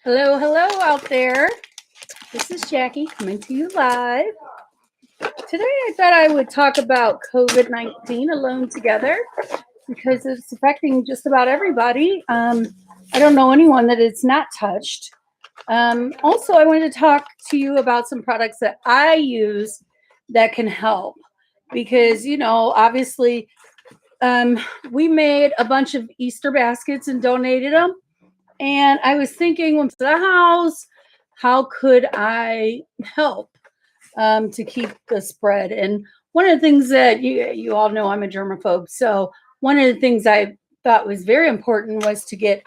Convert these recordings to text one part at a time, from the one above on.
Hello, hello out there. This is Jackie coming to you live. Today I thought I would talk about COVID-19 alone together because it's affecting just about everybody. I don't know anyone that it's not touched. Also, I wanted to talk to you about some products that I use that can help because, obviously, we made a bunch of Easter baskets and donated them. And I was thinking, when to the house, how could I help to keep the spread? And one of the things that you all know, I'm a germaphobe. So one of the things I thought was very important was to get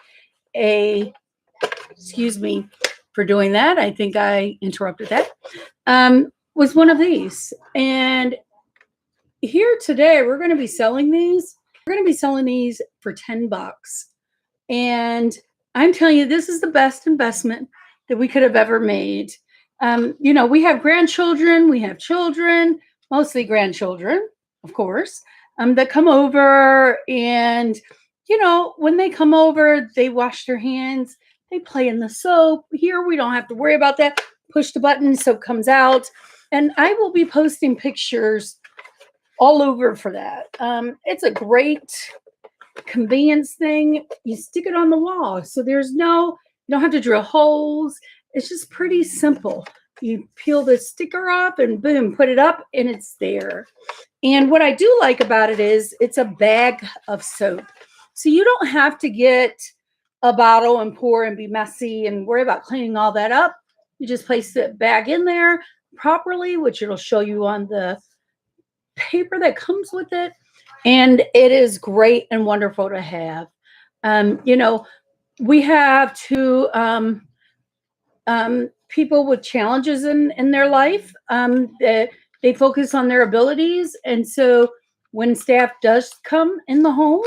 excuse me for doing that. I think I interrupted that. Was one of these. And here today, we're going to be selling these. We're going to be selling these for $10. And I'm telling you, this is the best investment that we could have ever made. We have grandchildren, we have children, mostly grandchildren, of course, that come over. And, when they come over, they wash their hands, they play in the soap. Here, we don't have to worry about that. Push the button, soap comes out. And I will be posting pictures all over for that. It's a great convenience thing. You stick it on the wall. So you don't have to drill holes. It's just pretty simple. You peel the sticker off and boom, put it up and it's there. And what I do like about it is it's a bag of soap. So you don't have to get a bottle and pour and be messy and worry about cleaning all that up. You just place the bag in there properly, which it'll show you on the paper that comes with it. And it is great and wonderful to have. We have people with challenges in their life. They focus on their abilities. And so when staff does come in the home,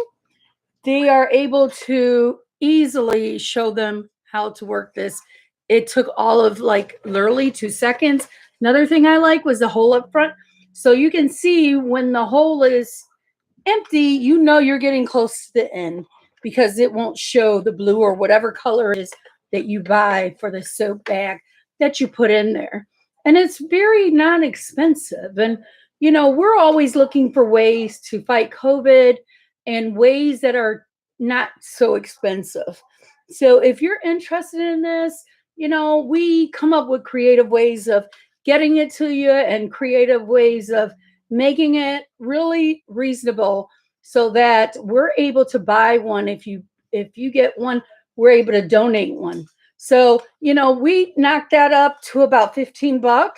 they are able to easily show them how to work this. It took all of literally 2 seconds. Another thing I like was the hole up front. So you can see when the hole is empty, you're getting close to the end because it won't show the blue or whatever color it is that you buy for the soap bag that you put in there. And it's very non-expensive. And, we're always looking for ways to fight COVID and ways that are not so expensive. So if you're interested in this, we come up with creative ways of getting it to you and creative ways of making it really reasonable so that we're able to buy one. If you get one, we're able to donate one. So, we knocked that up to about $15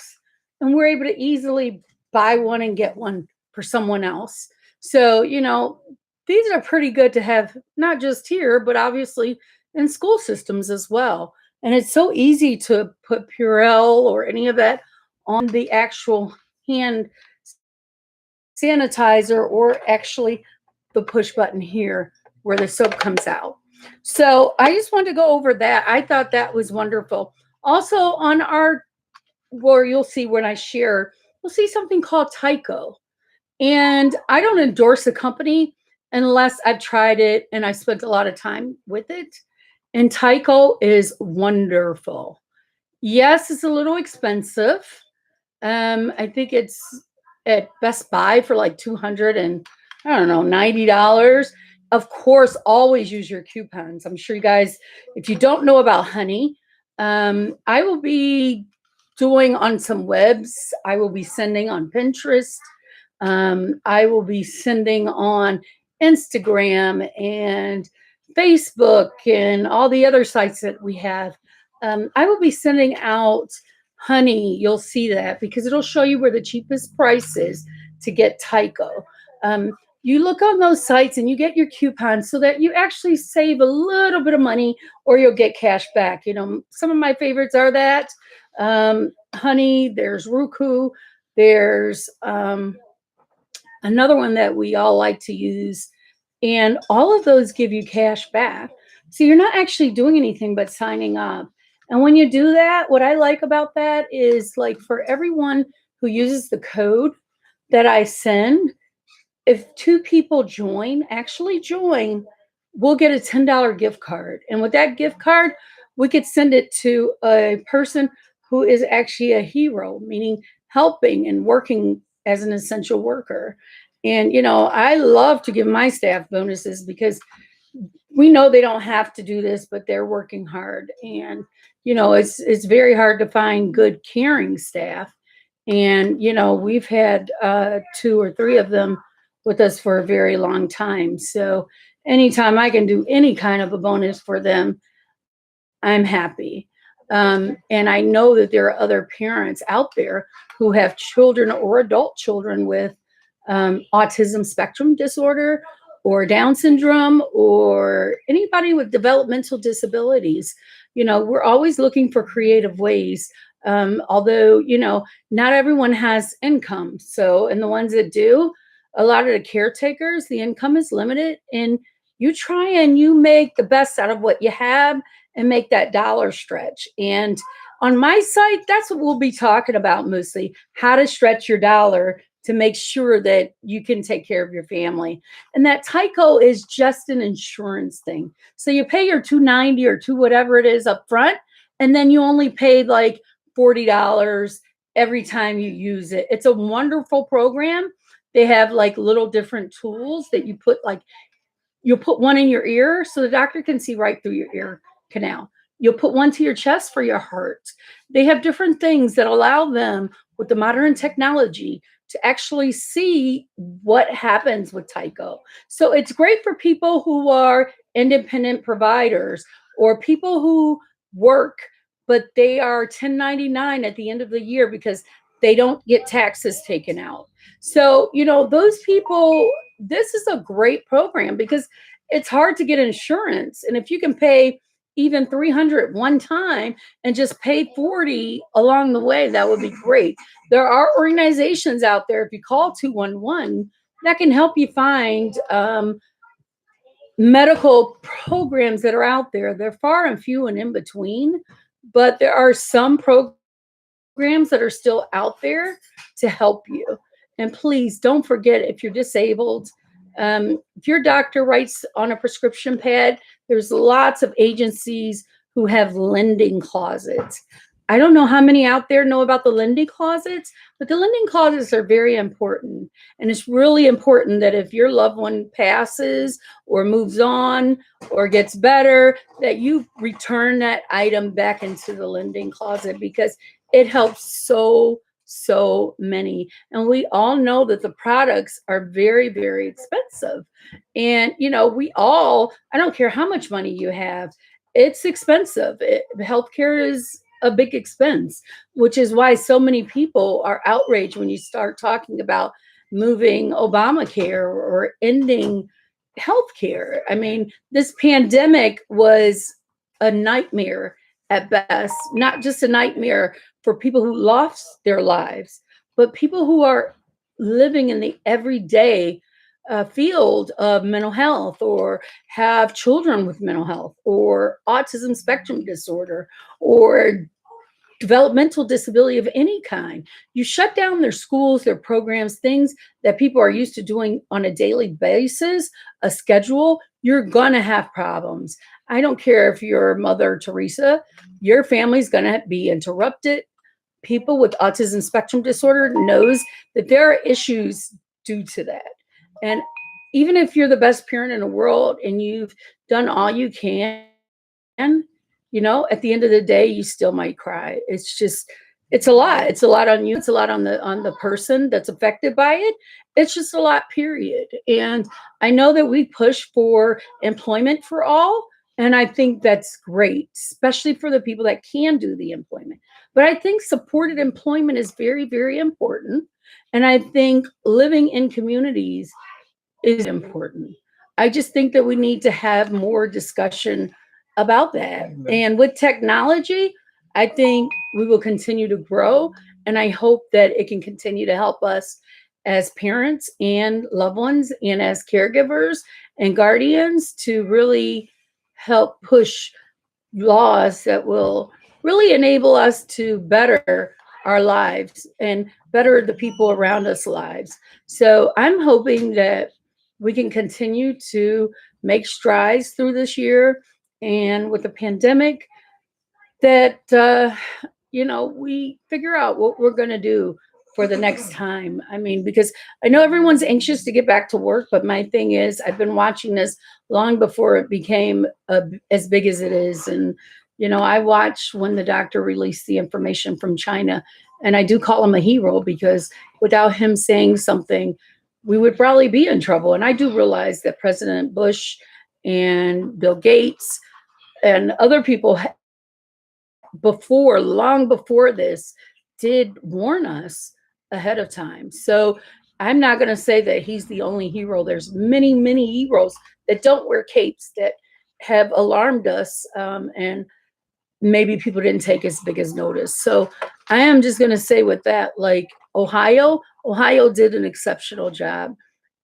and we're able to easily buy one and get one for someone else. So, these are pretty good to have, not just here, but obviously in school systems as well. And it's so easy to put Purell or any of that on the actual hand sanitizer or actually the push button here where the soap comes out. So I just wanted to go over that. I thought that was wonderful. Also on where you'll see when I share, you'll see something called Tyco. And I don't endorse a company unless I've tried it and I spent a lot of time with it. And Tyco is wonderful. Yes, it's a little expensive. I think it's at Best Buy for like $290. Of course, always use your coupons. I'm sure you guys, if you don't know about honey, I will be doing on some webs. I will be sending on Pinterest. I will be sending on Instagram and Facebook and all the other sites that we have. I will be sending out honey. You'll see that because it'll show you where the cheapest price is to get Tyco. You look on those sites and you get your coupons so that you actually save a little bit of money or you'll get cash back. Some of my favorites are that honey, there's Roku, there's another one that we all like to use. And all of those give you cash back. So you're not actually doing anything but signing up. And when you do that, what I like about that is for everyone who uses the code that I send, if 2 people actually join, we'll get a $10 gift card. And with that gift card, we could send it to a person who is actually a hero, meaning helping and working as an essential worker. And, I love to give my staff bonuses because we know they don't have to do this, but they're working hard. And, it's very hard to find good caring staff. And, we've had 2 or 3 of them with us for a very long time. So anytime I can do any kind of a bonus for them, I'm happy. And I know that there are other parents out there who have children or adult children with autism spectrum disorder or Down syndrome or anybody with developmental disabilities. We're always looking for creative ways. Although, not everyone has income. So, and the ones that do, a lot of the caretakers, the income is limited. And you try and you make the best out of what you have and make that dollar stretch. And on my site, that's what we'll be talking about mostly, how to stretch your dollar to make sure that you can take care of your family. And that Tyco is just an insurance thing. So you pay your $290 or two whatever it is up front, and then you only pay like $40 every time you use it. It's a wonderful program. They have like little different tools that you put, like you'll put one in your ear so the doctor can see right through your ear canal. You'll put one to your chest for your heart. They have different things that allow them with the modern technology to actually see what happens with Tyco. So it's great for people who are independent providers or people who work, but they are 1099 at the end of the year because they don't get taxes taken out. So, those people, this is a great program because it's hard to get insurance. And if you can pay even 300 one time and just pay 40 along the way, that would be great. There are organizations out there, if you call 211, that can help you find medical programs that are out there. They're far and few and in between, but there are some programs that are still out there to help you. And please don't forget, if you're disabled, if your doctor writes on a prescription pad, there's lots of agencies who have lending closets. I don't know how many out there know about the lending closets, but the lending closets are very important. And it's really important that if your loved one passes or moves on or gets better, that you return that item back into the lending closet because it helps so many. And we all know that the products are very, very expensive. And, I don't care how much money you have, it's expensive. Healthcare is a big expense, which is why so many people are outraged when you start talking about moving Obamacare or ending healthcare. I mean, this pandemic was a nightmare at best, not just a nightmare for people who lost their lives, but people who are living in the everyday field of mental health or have children with mental health or autism spectrum disorder or developmental disability of any kind. You shut down their schools, their programs, things that people are used to doing on a daily basis, a schedule, you're going to have problems. I don't care if you're Mother Teresa, your family's going to be interrupted. People with autism spectrum disorder knows that there are issues due to that. And even if you're the best parent in the world and you've done all you can, at the end of the day, you still might cry. It's a lot. It's a lot on you. It's a lot on the person that's affected by it. It's just a lot, period. And I know that we push for employment for all. And I think that's great, especially for the people that can do the employment. But I think supported employment is very, very important. And I think living in communities is important. I just think that we need to have more discussion about that. And with technology, I think we will continue to grow. And I hope that it can continue to help us as parents and loved ones and as caregivers and guardians to really help push laws that will really enable us to better our lives and better the people around us lives. So I'm hoping that we can continue to make strides through this year. And with the pandemic, that we figure out what we're going to do for the next time. I mean, because I know everyone's anxious to get back to work, but my thing is, I've been watching this long before it became as big as it is. And I watched when the doctor released the information from China, and I do call him a hero, because without him saying something, we would probably be in trouble. And I do realize that President Bush and Bill Gates and other people long before this, did warn us ahead of time. So I'm not going to say that he's the only hero. There's many, many heroes that don't wear capes that have alarmed us, and maybe people didn't take as big as notice. So I am just going to say with that, like Ohio did an exceptional job.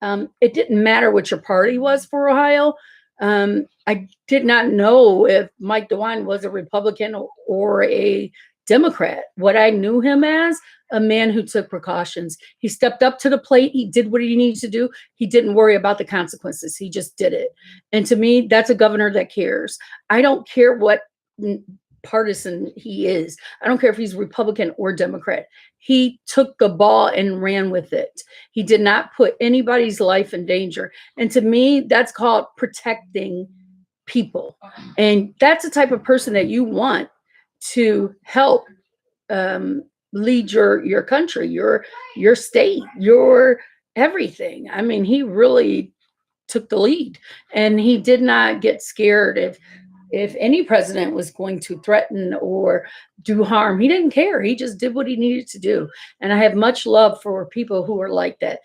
It didn't matter what your party was for Ohio. I did not know if Mike DeWine was a Republican or a Democrat. What I knew him as, a man who took precautions. He stepped up to the plate. He did what he needed to do. He didn't worry about the consequences. He just did it. And to me, that's a governor that cares. I don't care what partisan he is. I don't care if he's Republican or Democrat. He took the ball and ran with it. He did not put anybody's life in danger. And to me, that's called protecting people. And that's the type of person that you want to help lead your country, your state, your everything. I mean, he really took the lead, and he did not get scared if any president was going to threaten or do harm. He didn't care. He just did what he needed to do. And I have much love for people who are like that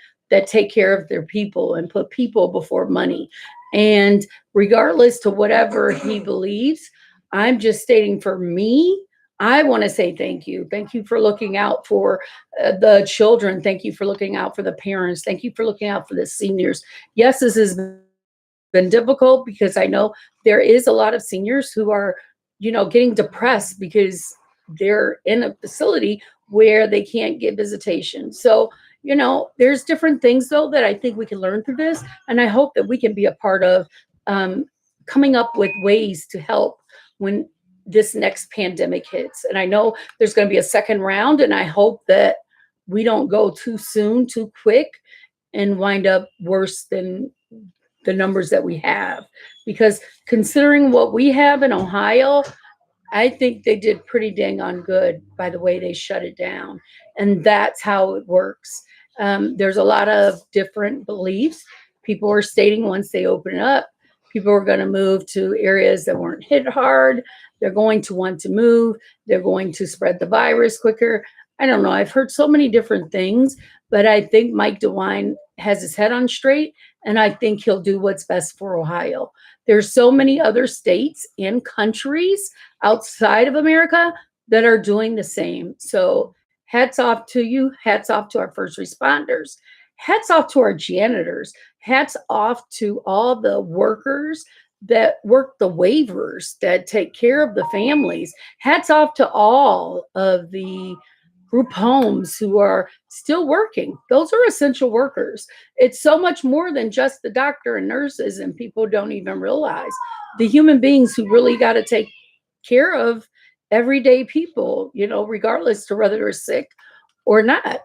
take care of their people and put people before money. And regardless to whatever he believes, I'm just stating, for me, I want to say thank you. Thank you for looking out for the children. Thank you for looking out for the parents. Thank you for looking out for the seniors. Yes, this has been difficult, because I know there is a lot of seniors who are, getting depressed because they're in a facility where they can't get visitation. So, there's different things though that I think we can learn through this. And I hope that we can be a part of coming up with ways to help when this next pandemic hits. And I know there's going to be a second round, and I hope that we don't go too soon, too quick, and wind up worse than the numbers that we have. Because considering what we have in Ohio, I think they did pretty dang on good by the way they shut it down. And that's how it works. There's a lot of different beliefs. People are stating once they open it up, people are going to move to areas that weren't hit hard. They're going to want to move. They're going to spread the virus quicker. I don't know. I've heard so many different things, but I think Mike DeWine has his head on straight, and I think he'll do what's best for Ohio. There's so many other states and countries outside of America that are doing the same. So hats off to you. Hats off to our first responders. Hats off to our janitors. Hats off to all the workers that work the waivers, that take care of the families. Hats off to all of the group homes who are still working. Those are essential workers. It's so much more than just the doctor and nurses, and people don't even realize the human beings who really got to take care of everyday people, regardless to whether they're sick or not,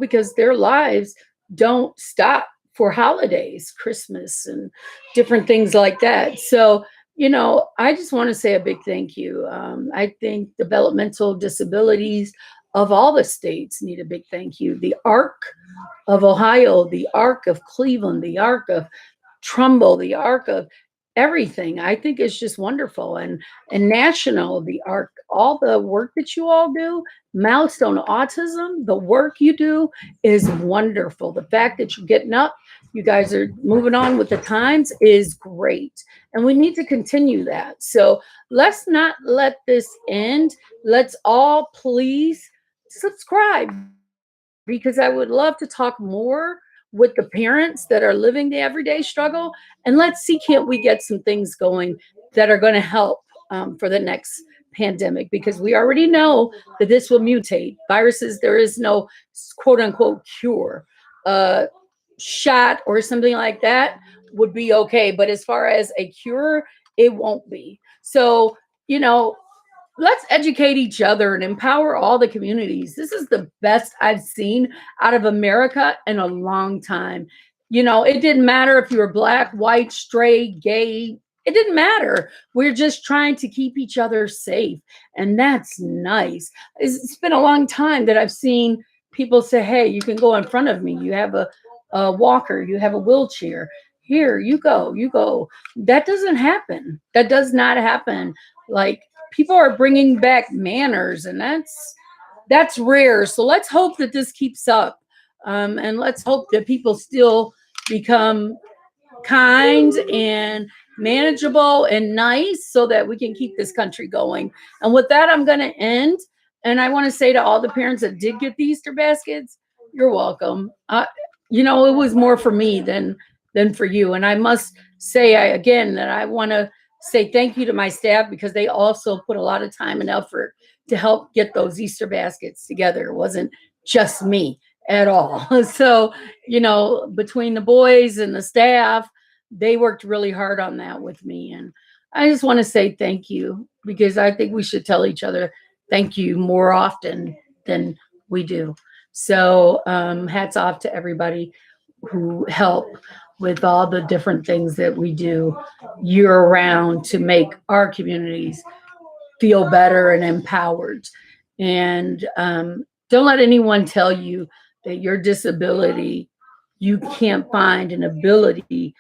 because their lives don't stop for holidays, Christmas, and different things like that. So, I just want to say a big thank you. I think developmental disabilities of all the states need a big thank you. The ARC of Ohio, the ARC of Cleveland, the ARC of Trumbull, the ARC of everything. I think it's just wonderful. And national, the ARC, all the work that you all do, Milestone Autism, the work you do is wonderful. The fact that you're getting up, you guys are moving on with the times, is great. And we need to continue that. So let's not let this end. Let's all please subscribe, because I would love to talk more with the parents that are living the everyday struggle. And let's see, can't we get some things going that are going to help for the next pandemic? Because we already know that this will mutate. Viruses, there is no quote unquote cure. Shot or something like that would be okay. But as far as a cure, it won't be. So, let's educate each other and empower all the communities. This is the best I've seen out of America in a long time. It didn't matter if you were black, white, straight, gay. It didn't matter. We're just trying to keep each other safe. And that's nice. It's been a long time that I've seen people say, hey, you can go in front of me. You have a walker, you have a wheelchair. Here, you go, you go. That doesn't happen. That does not happen. Like, people are bringing back manners, and that's rare. So let's hope that this keeps up, and let's hope that people still become kind and manageable and nice, so that we can keep this country going. And with that, I'm going to end. And I want to say to all the parents that did get the Easter baskets, you're welcome. It was more for me than for you. And I must say, again, that I want to say thank you to my staff, because they also put a lot of time and effort to help get those Easter baskets together. It wasn't just me at all. So, between the boys and the staff, they worked really hard on that with me. And I just want to say thank you, because I think we should tell each other thank you more often than we do. So hats off to everybody who help with all the different things that we do year round to make our communities feel better and empowered. And don't let anyone tell you that your disability, you can't find an ability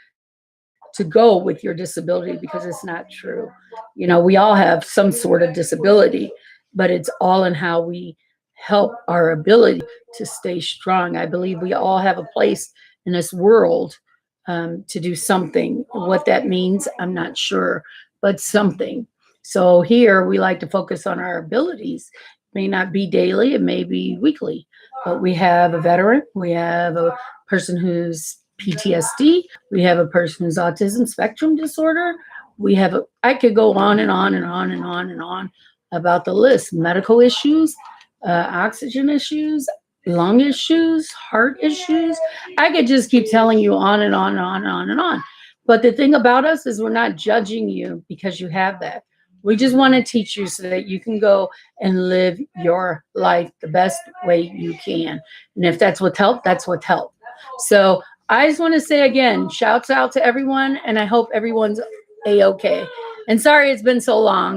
to go with your disability, because it's not true. We all have some sort of disability, but it's all in how we help our ability to stay strong. I believe we all have a place in this world to do something. What that means, I'm not sure, but something. So here we like to focus on our abilities. It may not be daily, it may be weekly, but we have a veteran, we have a person who's PTSD, we have a person who's autism spectrum disorder. I could go on and on and on and on and on about the list. Medical issues, oxygen issues, lung issues, heart issues. I could just keep telling you on and on and on and on and on. But the thing about us is we're not judging you because you have that. We just want to teach you so that you can go and live your life the best way you can. And if that's what helped, that's what helped. So I just want to say again, shouts out to everyone, and I hope everyone's A-okay. And sorry it's been so long.